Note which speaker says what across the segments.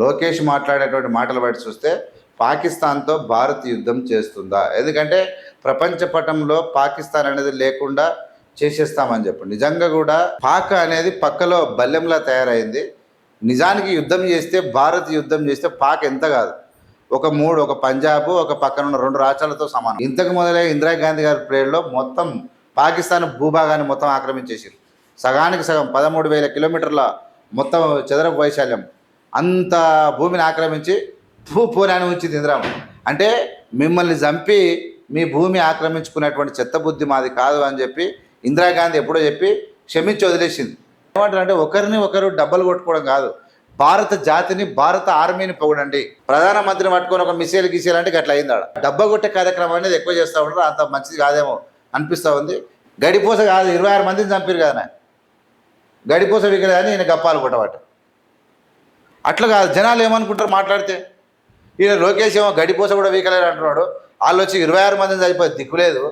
Speaker 1: లోకేష్ మాట్లాడేటువంటి మాటలు బట్టి చూస్తే పాకిస్తాన్తో భారత్ యుద్ధం చేస్తుందా? ఎందుకంటే ప్రపంచ పటంలో పాకిస్తాన్ అనేది లేకుండా చేసేస్తామని చెప్పు. నిజంగా కూడా పాక్ అనేది పక్కలో బల్లెంలా తయారైంది. నిజానికి యుద్ధం చేస్తే భారత్ యుద్ధం చేస్తే పాక్ ఎంత కాదు, ఒక పంజాబ్, ఒక పక్కన ఉన్న 2 రాష్ట్రాలతో సమానం. ఇంతకు మొదలై ఇందిరాగాంధీ గారి ప్రేయర్లో మొత్తం పాకిస్తాన్ భూభాగాన్ని మొత్తం ఆక్రమించేసారు. సగానికి సగం 13,000 కిలోమీటర్ల మొత్తం చదరపు వైశాల్యం అంత భూమిని ఆక్రమించి పూనాన్ని ఉంచింది ఇందిరామ. అంటే మిమ్మల్ని చంపి మీ భూమి ఆక్రమించుకునేటువంటి చెత్త బుద్ధి మాది కాదు అని చెప్పి ఇందిరాగాంధీ ఎప్పుడో చెప్పి క్షమించి వదిలేసింది. ఏమంటారంటే ఒకరిని ఒకరు డబ్బలు కొట్టుకోవడం కాదు, భారత జాతిని, భారత ఆర్మీని పొగడండి. ప్రధానమంత్రిని పట్టుకొని ఒక మిసైల్ అంటే అట్లా అయింది. డబ్బా కొట్టే కార్యక్రమం అనేది ఎక్కువ చేస్తూ ఉంటారు. అంత మంచిది కాదేమో అనిపిస్తూ ఉంది. గడిపోస కాదు, 26 మందిని చంపారు కదా, గడిపోస విగ్రహం అని ఈయన గప్పాలు కొట్టబట్ట. అట్లా కాదు, జనాలు ఏమనుకుంటారు మాట్లాడితే. ఈయన లోకేష్ ఏమో గడిపోస కూడా వీకలేరు అంటున్నాడు. వాళ్ళు వచ్చి 26 మందిని చనిపోయి దిక్కులేదు.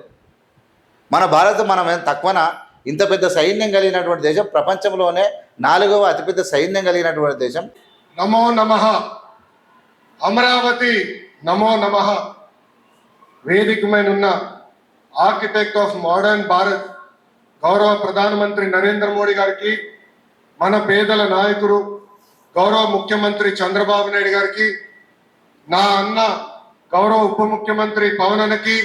Speaker 1: మన భారత్ మనం ఏం తక్కువనా? ఇంత పెద్ద సైన్యం కలిగినటువంటి దేశం, ప్రపంచంలోనే 4వ అతిపెద్ద సైన్యం కలిగినటువంటి దేశం.
Speaker 2: నమో నమః అమరావతి, నమో నమః. వేదికమైన ఉన్న ఆర్కిటెక్ట్ ఆఫ్ మోడర్న్ భారత్ గౌరవ ప్రధానమంత్రి నరేంద్ర మోడీ గారికి, మన పేదల నాయకుడు గౌరవ ముఖ్యమంత్రి చంద్రబాబు నాయుడు గారికి, నా అన్న గౌరవ ఉప ముఖ్యమంత్రి పవన్ అన్నకి,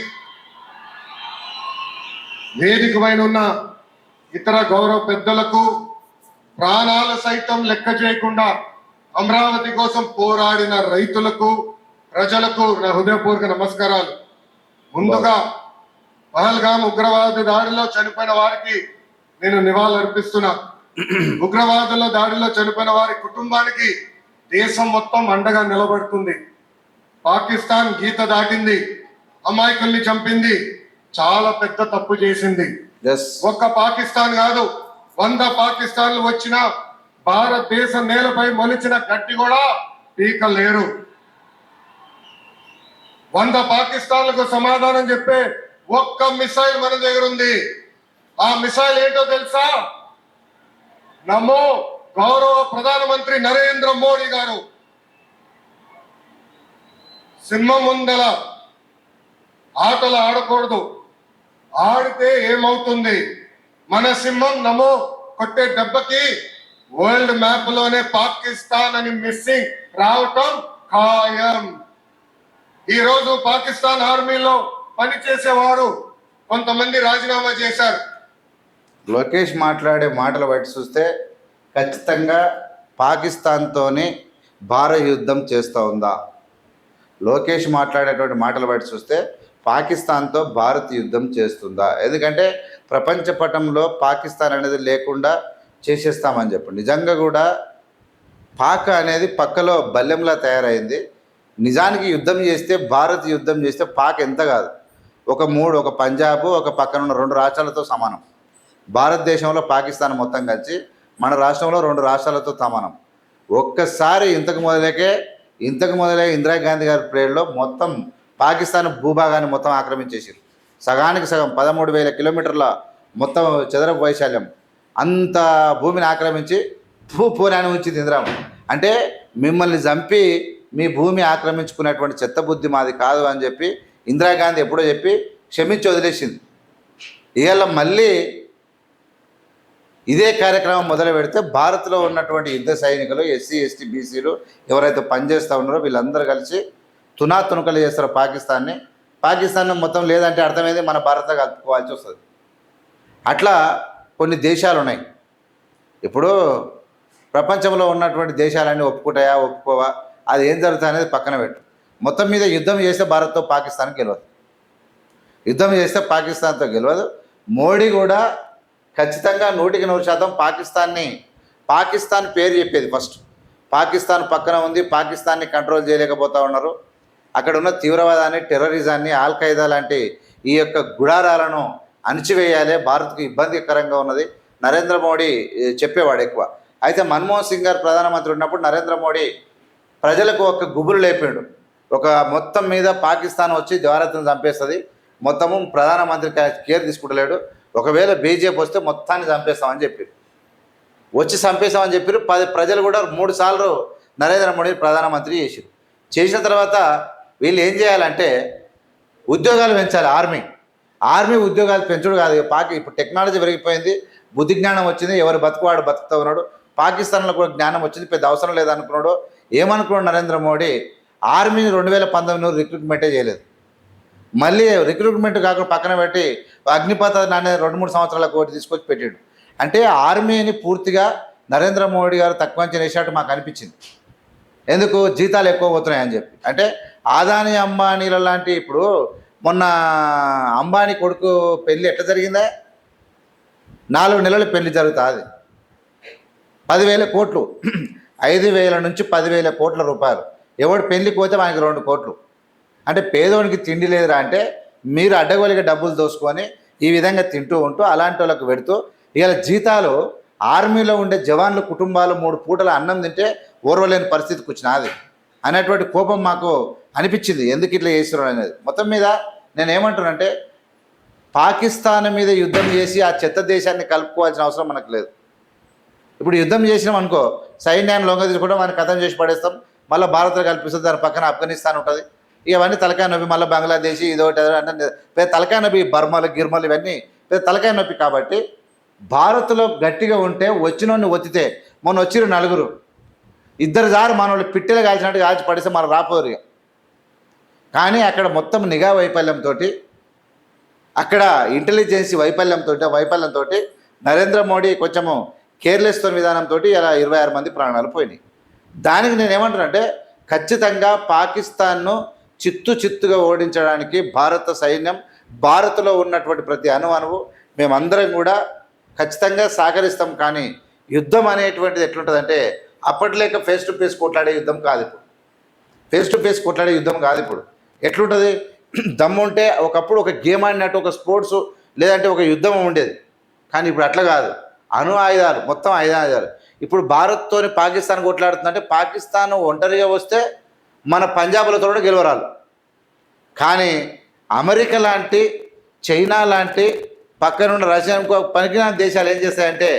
Speaker 2: వేదికమైన ఉన్న ఇతర గౌరవ పెద్దలకు, ప్రాణాలు సైతం లెక్క చేయకుండా అమరావతి కోసం పోరాడిన రైతులకు, ప్రజలకు నా హృదయపూర్వక నమస్కారాలు. ముందుగా పహల్గామ్ ఉగ్రవాద దాడిలో చనిపోయిన వారికి నేను నివాళులర్పిస్తున్నా. ఉగ్రవాదుల దాడిలో చనిపోయిన వారి కుటుంబానికి దేశం మొత్తం అండగా నిలబడుతుంది. పాకిస్తాన్ గీత దాటింది, అమాయకుల్ని చంపింది, చాలా పెద్ద తప్పు చేసింది. ఒక్క పాకిస్తాన్ కాదు, 100 పాకిస్తాన్లు వచ్చిన భారతదేశ నేలపై మొలిచిన గట్టి కూడా పీకలేరు. 100 పాకిస్తాన్లకు సమాధానం చెప్పే ఒక్క మిసైల్ మన దగ్గర ఉంది. ఆ మిసైల్ ఏంటో తెలుసా? నమో గౌరవ ప్రధానమంత్రి నరేంద్ర మోడీ గారు. సింహం ముందల ఆటలు ఆడకూడదు, ఆడితే ఏమవుతుంది? మన సింహం నమో కొట్టే దెబ్బకి వరల్డ్ మ్యాప్ లోనే పాకిస్తాన్ అని మిస్సింగ్ రావటం ఖాయం. ఈ రోజు పాకిస్తాన్ ఆర్మీలో పనిచేసేవారు కొంతమంది రాజీనామా చేశారు.
Speaker 1: లోకేష్ మాట్లాడే మాటలు బట్టి చూస్తే ఖచ్చితంగా పాకిస్తాన్తోనే భారత్ యుద్ధం చేస్తూ ఉందా? లోకేష్ మాట్లాడేటువంటి మాటలు బట్టి చూస్తే పాకిస్తాన్తో భారత్ యుద్ధం చేస్తుందా? ఎందుకంటే ప్రపంచ పటంలో పాకిస్తాన్ అనేది లేకుండా చేసేస్తామని చెప్పు. నిజంగా కూడా పాక్ అనేది పక్కలో బల్లెంలా తయారైంది. నిజానికి యుద్ధం చేస్తే, భారత్ యుద్ధం చేస్తే పాక్ ఎంత కాదు, ఒక పంజాబ్, ఒక పక్కన ఉన్న 2 రాష్ట్రాలతో సమానం. భారతదేశంలో పాకిస్తాన్ మొత్తం కలిసి మన రాష్ట్రంలో 2 రాష్ట్రాలతో సమానం. ఒక్కసారి ఇంతకు మొదలై ఇందిరాగాంధీ గారి ప్రేయర్లో మొత్తం పాకిస్తాన్ భూభాగాన్ని మొత్తం ఆక్రమించేసారు. సగానికి సగం 13,000 కిలోమీటర్ల మొత్తం చదరపు వైశాల్యం అంత భూమిని ఆక్రమించి పూనాన్ని ఉంచింది ఇందిరామ. అంటే మిమ్మల్ని చంపి మీ భూమి ఆక్రమించుకునేటువంటి చెత్త బుద్ధి మాది కాదు అని చెప్పి ఇందిరాగాంధీ ఎప్పుడో చెప్పి క్షమించి వదిలేసింది. ఇవాళ మళ్ళీ ఇదే కార్యక్రమం మొదలు పెడితే భారత్లో ఉన్నటువంటి యుద్ధ సైనికులు, ఎస్సీ, ఎస్టీ, బీసీలు ఎవరైతే పనిచేస్తూ ఉన్నారో వీళ్ళందరూ కలిసి తునాతునకలు చేస్తారు పాకిస్తాన్ని మొత్తం. లేదంటే అర్థమైంది మన భారత్లో కలుపుకోవాల్సి వస్తుంది. అట్లా కొన్ని దేశాలు ఉన్నాయి. ఇప్పుడు ప్రపంచంలో ఉన్నటువంటి దేశాలన్నీ ఒప్పుకుంటాయా, ఒప్పుకోవా, అది ఏం జరుగుతుంది అనేది పక్కన పెట్టు. మొత్తం మీద యుద్ధం చేస్తే భారత్తో పాకిస్తాన్కి గెలవదు, యుద్ధం చేస్తే పాకిస్తాన్తో గెలవదు. మోడీ కూడా ఖచ్చితంగా 100% పాకిస్తాన్ పేరు చెప్పేది. ఫస్ట్ పాకిస్తాన్ పక్కన ఉంది, పాకిస్తాన్ని కంట్రోల్ చేయలేకపోతూ ఉన్నారు. అక్కడ ఉన్న తీవ్రవాదాన్ని, టెర్రరిజాన్ని, ఆల్ఖైదా లాంటి ఈ యొక్క గుడారాలను అణిచివేయాలి, భారత్కు ఇబ్బందికరంగా ఉన్నది నరేంద్ర మోడీ చెప్పేవాడు ఎక్కువ. అయితే మన్మోహన్ సింగ్ గారు ప్రధానమంత్రి ఉన్నప్పుడు నరేంద్ర మోడీ ప్రజలకు ఒక గుబురు లేపాడు. మొత్తం మీద పాకిస్తాన్ వచ్చి భారత్ను చంపేస్తుంది, మొత్తము ప్రధానమంత్రి కేర్ తీసుకుంటలేడు, ఒకవేళ బీజేపీ వస్తే మొత్తాన్ని చంపేస్తామని చెప్పారు. వచ్చి చంపేస్తామని చెప్పారు. ప్రజలు కూడా 3 సార్లు నరేంద్ర మోడీ ప్రధానమంత్రి చేసిన తర్వాత వీళ్ళు ఏం చేయాలంటే ఉద్యోగాలు పెంచాలి. ఆర్మీ ఉద్యోగాలు పెంచుడు కాదు. ఇప్పుడు టెక్నాలజీ పెరిగిపోయింది, బుద్ధి జ్ఞానం వచ్చింది, ఎవరు బతుకువాడు బతుకుతూ ఉన్నాడు. పాకిస్తాన్లో కూడా జ్ఞానం వచ్చింది, పెద్ద అవసరం లేదనుకున్నాడు. ఏమనుకున్నాడు నరేంద్ర మోడీ? ఆర్మీని 2019 రిక్రూట్మెంటే చేయలేదు. మళ్ళీ రిక్రూట్మెంట్ కాకుండా పక్కన పెట్టి అగ్నిపథ్ అనేది 2-3 సంవత్సరాల కోటి తీసుకొచ్చి పెట్టాడు. అంటే ఆర్మీని పూర్తిగా నరేంద్ర మోడీ గారు తక్కువ అంచనా వేసినట్టు మాకు అనిపించింది. ఎందుకు? జీతాలు ఎక్కువ పోతున్నాయని చెప్పి. అంటే ఆదాని అంబానీల లాంటి, ఇప్పుడు మొన్న అంబానీ కొడుకు పెళ్ళి ఎట్లా జరిగిందా? 4 నెలలు పెళ్లి జరుగుతుంది, 10,000 కోట్లు, 5,000 నుంచి 10,000 కోట్ల రూపాయలు. ఎవడు పెళ్లికి పోతే మనకి 2 కోట్లు. అంటే పేదోనికి తిండి లేదురా అంటే మీరు అడ్డగోలిగా డబ్బులు దోసుకొని ఈ విధంగా తింటూ ఉంటూ అలాంటి వాళ్ళకు పెడుతూ ఇవాళ జీతాలు ఆర్మీలో ఉండే జవాన్లు కుటుంబాలు 3 పూటల అన్నం తింటే ఓర్వలేని పరిస్థితికి వచ్చినది అనేటువంటి కోపం మాకు అనిపించింది. ఎందుకు ఇట్లా చేస్తున్నారు అనేది. మొత్తం మీద నేను ఏమంటున్నానంటే పాకిస్తాన్ మీద యుద్ధం చేసి ఆ చెత్త దేశాన్ని కలుపుకోవాల్సిన అవసరం మనకు లేదు. ఇప్పుడు యుద్ధం చేసినాం అనుకో, సైన్యాన్ని లొంగ తీసుకుంటాం, మనకి కథం చేసి పడేస్తాం, మళ్ళీ భారత్లో కల్పిస్తుంది, దాని పక్కన ఆఫ్ఘనిస్తాన్ ఉంటుంది. ఇవన్నీ తలకాయ నొప్పి, మళ్ళీ బంగ్లాదేశ్ ఇదొకటి అంటే పెద్ద తలకాయ నొప్పి, బర్మాలు గిర్మలు ఇవన్నీ పెద్ద తలకాయ నొప్పి. కాబట్టి భారత్లో గట్టిగా ఉంటే వచ్చినోడిని ఒత్తితే, మొన్న వచ్చిరు 4, 2 జారు మనోళ్ళు పిట్టెలు కాల్చినట్టు కాల్చి పడిస్తే మనం రాపోరు. కానీ అక్కడ మొత్తం నిఘా వైఫల్యంతో, అక్కడ ఇంటెలిజెన్సీ వైఫల్యంతో నరేంద్ర మోడీ కొంచెము కేర్లెస్ విధానంతో ఇలా 26 మంది ప్రాణాలు పోయినాయి. దానికి నేను ఏమంటానంటే ఖచ్చితంగా పాకిస్తాన్ను చిత్తుగా ఓడించడానికి భారత సైన్యం, భారత్లో ఉన్నటువంటి ప్రతి అణువు మేమందరం కూడా ఖచ్చితంగా సహకరిస్తాం. కానీ యుద్ధం అనేటువంటిది ఎట్లుంటుందంటే అప్పట్లేక ఫేస్ టు ఫేస్ కొట్లాడే యుద్ధం కాదు. ఇప్పుడు ఎట్లుంటుంది? దమ్ముంటే ఒకప్పుడు ఒక గేమ్ ఆడినట్టు, ఒక స్పోర్ట్స్ లేదంటే ఒక యుద్ధం ఉండేది. కానీ ఇప్పుడు అట్లా కాదు. అణు ఆయుధాలు, మొత్తం ఆయుధాలు. ఇప్పుడు భారత్తోని పాకిస్తాన్ కొట్లాడుతుందంటే పాకిస్తాన్ ఒంటరిగా వస్తే మన పంజాబ్లతో కూడా గెలవరాలు. కానీ అమెరికా లాంటి, చైనా లాంటి, పక్కనున్న రష్యా పనికిరాని దేశాలు ఏం చేస్తాయంటే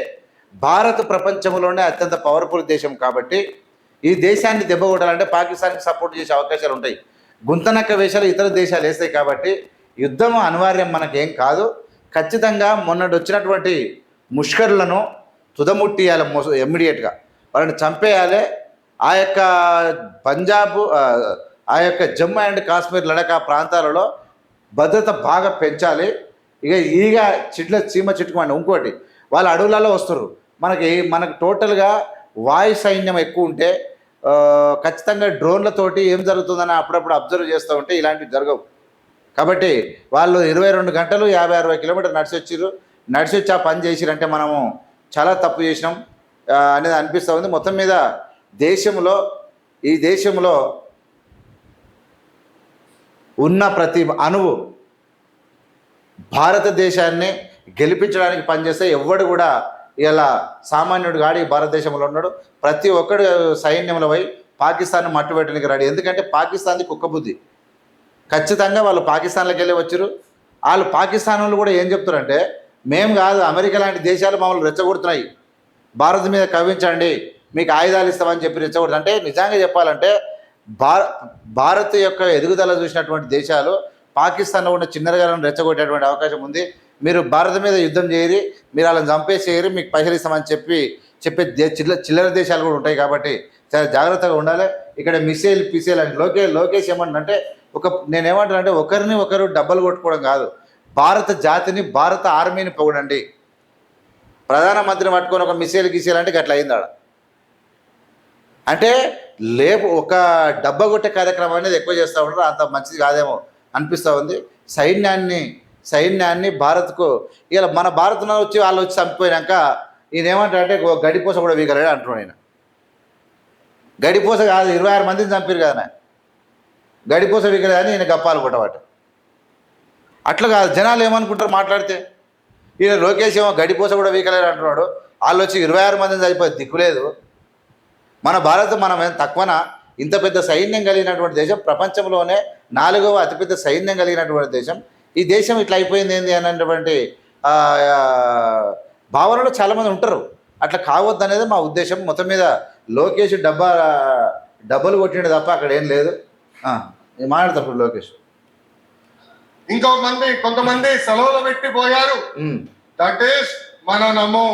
Speaker 1: భారత్ ప్రపంచంలోనే అత్యంత పవర్ఫుల్ దేశం కాబట్టి ఈ దేశాన్ని దెబ్బ కొట్టాలంటే పాకిస్తాన్కి సపోర్ట్ చేసే అవకాశాలు ఉంటాయి. గుంతనక్క వేషాలు ఇతర దేశాలు వేస్తాయి. కాబట్టి యుద్ధం అనివార్యం, మనకేం కాదు. ఖచ్చితంగా మొన్నటి వచ్చినటువంటి ముష్కరులను తుదముట్టియాలి, ఇమ్మీడియట్గా వాళ్ళని చంపేయాలి. ఆ యొక్క పంజాబ్, ఆ యొక్క జమ్మూ అండ్ కాశ్మీర్, లడాక్ ప్రాంతాలలో భద్రత బాగా పెంచాలి. ఈగ చీమ చిట్టుకోండి. ఇంకోటి, వాళ్ళ అడవులలో వస్తారు. మనకు టోటల్గా వాయు సైన్యం ఎక్కువ ఉంటే ఖచ్చితంగా డ్రోన్లతోటి ఏం జరుగుతుందని అప్పుడప్పుడు అబ్జర్వ్ చేస్తూ ఉంటే ఇలాంటివి జరగవు. కాబట్టి వాళ్ళు 22 గంటలు 50-60 కిలోమీటర్లు నడిచి వచ్చి ఆ పని చేసిరంటే మనము చాలా తప్పు చేసినాం అనేది అనిపిస్తూ ఉంది. మొత్తం మీద ఈ దేశంలో ఉన్న ప్రతి అణువు భారతదేశాన్ని గెలిపించడానికి పనిచేస్తే ఎవ్వడు కూడా ఇలా సామాన్యుడు గాడి భారతదేశంలో ఉన్నాడు. ప్రతి ఒక్కడు సైన్యంలో పోయి పాకిస్తాన్ మట్టుబెట్టడానికి రెడీ. ఎందుకంటే పాకిస్తాన్ది కుక్క బుద్ధి. ఖచ్చితంగా వాళ్ళు పాకిస్తాన్లోకి వెళ్ళి వచ్చారు. వాళ్ళు పాకిస్తాన్ వాళ్ళు కూడా ఏం చెప్తారంటే మేము కాదు, అమెరికా లాంటి దేశాలు మమ్మల్ని రెచ్చగొడుతున్నాయి, భారత్ మీద కవ్వించండి, మీకు ఆయుధాలు ఇస్తామని చెప్పి రెచ్చగొడుతుంది. అంటే నిజంగా చెప్పాలంటే భారత్ యొక్క ఎదుగుదల చూసినటువంటి దేశాలు పాకిస్తాన్లో ఉన్న చిన్నగాలను రెచ్చగొట్టేటువంటి అవకాశం ఉంది. మీరు భారత్ మీద యుద్ధం చేయరు, మీరు వాళ్ళని చంపేసేయరు, మీకు పైసలు ఇస్తామని చెప్పే చిల్లర దేశాలు కూడా ఉంటాయి. కాబట్టి చాలా జాగ్రత్తగా ఉండాలి. ఇక్కడ పిసేల్ అని లోకేష్ ఏమంటే నేనేమంటానంటే ఒకరిని ఒకరు డబ్బలు కొట్టుకోవడం కాదు, భారత జాతిని, భారత ఆర్మీని పొగడండి. ప్రధానమంత్రిని పట్టుకొని ఒక మిసైల్ అంటే గట్ల అయింది ఆడ. అంటే ఒక డబ్బా కొట్టే కార్యక్రమం అనేది ఎక్కువ చేస్తూ ఉంటారు. అంత మంచిది కాదేమో అనిపిస్తూ ఉంది. సైన్యాన్ని భారత్కు ఇలా మన భారత్లో వాళ్ళు వచ్చి చంపిపోయినాక ఈయన ఏమంటారంటే గడిపోస కూడా వీగలేడు అంటున్నాడు. ఆయన గడిపోస కాదు, 26 మందిని చంపారు కదా, గడిపోస వీగలేదని ఈయన గప్పాలు కొట్టవాట. అట్లా కాదు, జనాలు ఏమనుకుంటారు మాట్లాడితే. ఈయన లోకేష్ ఏమో గడిపోస కూడా వీగలేడు అంటున్నాడు. వాళ్ళు వచ్చి 26 మందిని చనిపోయి దిక్కులేదు. మన భారత్ మనం తక్కువన ఇంత పెద్ద సైన్యం కలిగినటువంటి దేశం, ప్రపంచంలోనే 4వ అతిపెద్ద సైన్యం కలిగినటువంటి దేశం. ఈ దేశం ఇట్లా అయిపోయింది ఏంది అనేటువంటి భావనలో చాలామంది ఉంటారు. అట్లా కావద్దు అనేది మా ఉద్దేశం. మొత్తం మీద లోకేష్ డబ్బులు కొట్టిండు తప్ప అక్కడ ఏం లేదు. మాట్లాడతాడు లోకేష్.
Speaker 2: కొంతమంది సెలవులు పెట్టి పోయారు. దట్ ఈస్ మన నమో.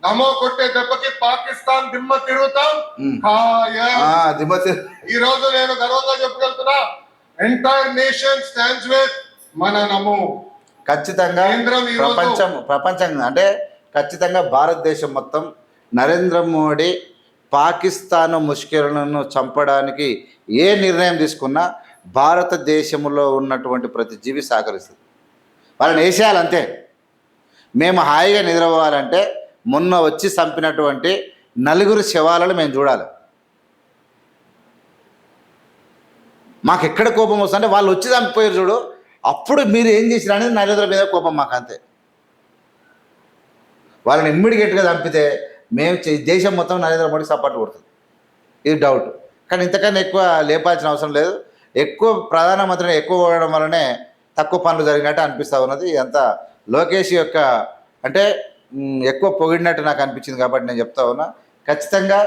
Speaker 2: నమో కొట్టే దెబ్బకి పాకిస్తాన్ దిమ్మ తిరుగుతాం. ఈ రోజు నేను గర్వంగా చెప్పగలుగుతున్నా, ఎంటైర్ నేషన్ స్టాండ్స్ విత్ మన నమో.
Speaker 1: ఖచ్చితంగా ప్రపంచం అంటే ఖచ్చితంగా భారతదేశం మొత్తం నరేంద్ర మోడీ పాకిస్తాన్ ముష్కరులను చంపడానికి ఏ నిర్ణయం తీసుకున్నా భారతదేశంలో ఉన్నటువంటి ప్రతి జీవి సహకరిస్తుంది. వాళ్ళని వేసేయాలంతే. మేము హాయిగా నిద్రపోవాలంటే మొన్న వచ్చి చంపినటువంటి 4 శవాలను మేము చూడాలి. మాకు ఎక్కడ కోపం వస్తుందంటే వాళ్ళు వచ్చి చంపిపోయారు చూడు, అప్పుడు మీరు ఏం చేసినా అనేది నరేంద్ర మీద కోపం మాకు అంతే. వాళ్ళని ఇమ్మీడియట్గా చంపితే మేము దేశం మొత్తం నరేంద్ర మోడీ సపోర్ట్ కొడుతుంది. ఇది డౌట్. కానీ ఇంతకన్నా ఎక్కువ లేపాల్సిన అవసరం లేదు. ఎక్కువ ప్రధానమంత్రిని ఎక్కువ పోవడం వల్లనే తక్కువ పనులు జరిగినట్టు అనిపిస్తూ ఉన్నది. అంతా లోకేష్ యొక్క అంటే ఎక్కువ పొగిడినట్టు నాకు అనిపించింది కాబట్టి నేను చెప్తా ఉన్నా. ఖచ్చితంగా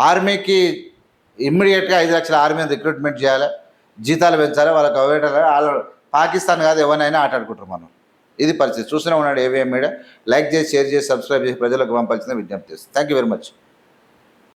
Speaker 1: ఆర్మీకి ఇమ్మీడియట్గా 5 లక్షల ఆర్మీని రిక్రూట్మెంట్ చేయాలి, జీతాలు పెంచాలి, వాళ్ళకి అవేటాలి. వాళ్ళు పాకిస్తాన్ కాదు ఎవరినైనా ఆటాడుకుంటారు మనం. ఇది పరిస్థితి. చూస్తూనే ఉన్నాడు ఏవిఎం మీడియా. లైక్ చేసి, షేర్ చేసి, సబ్స్క్రైబ్ చేసి ప్రజలకు పంపాల్సిందే విజ్ఞప్తి చేస్తాను. Thank you very much.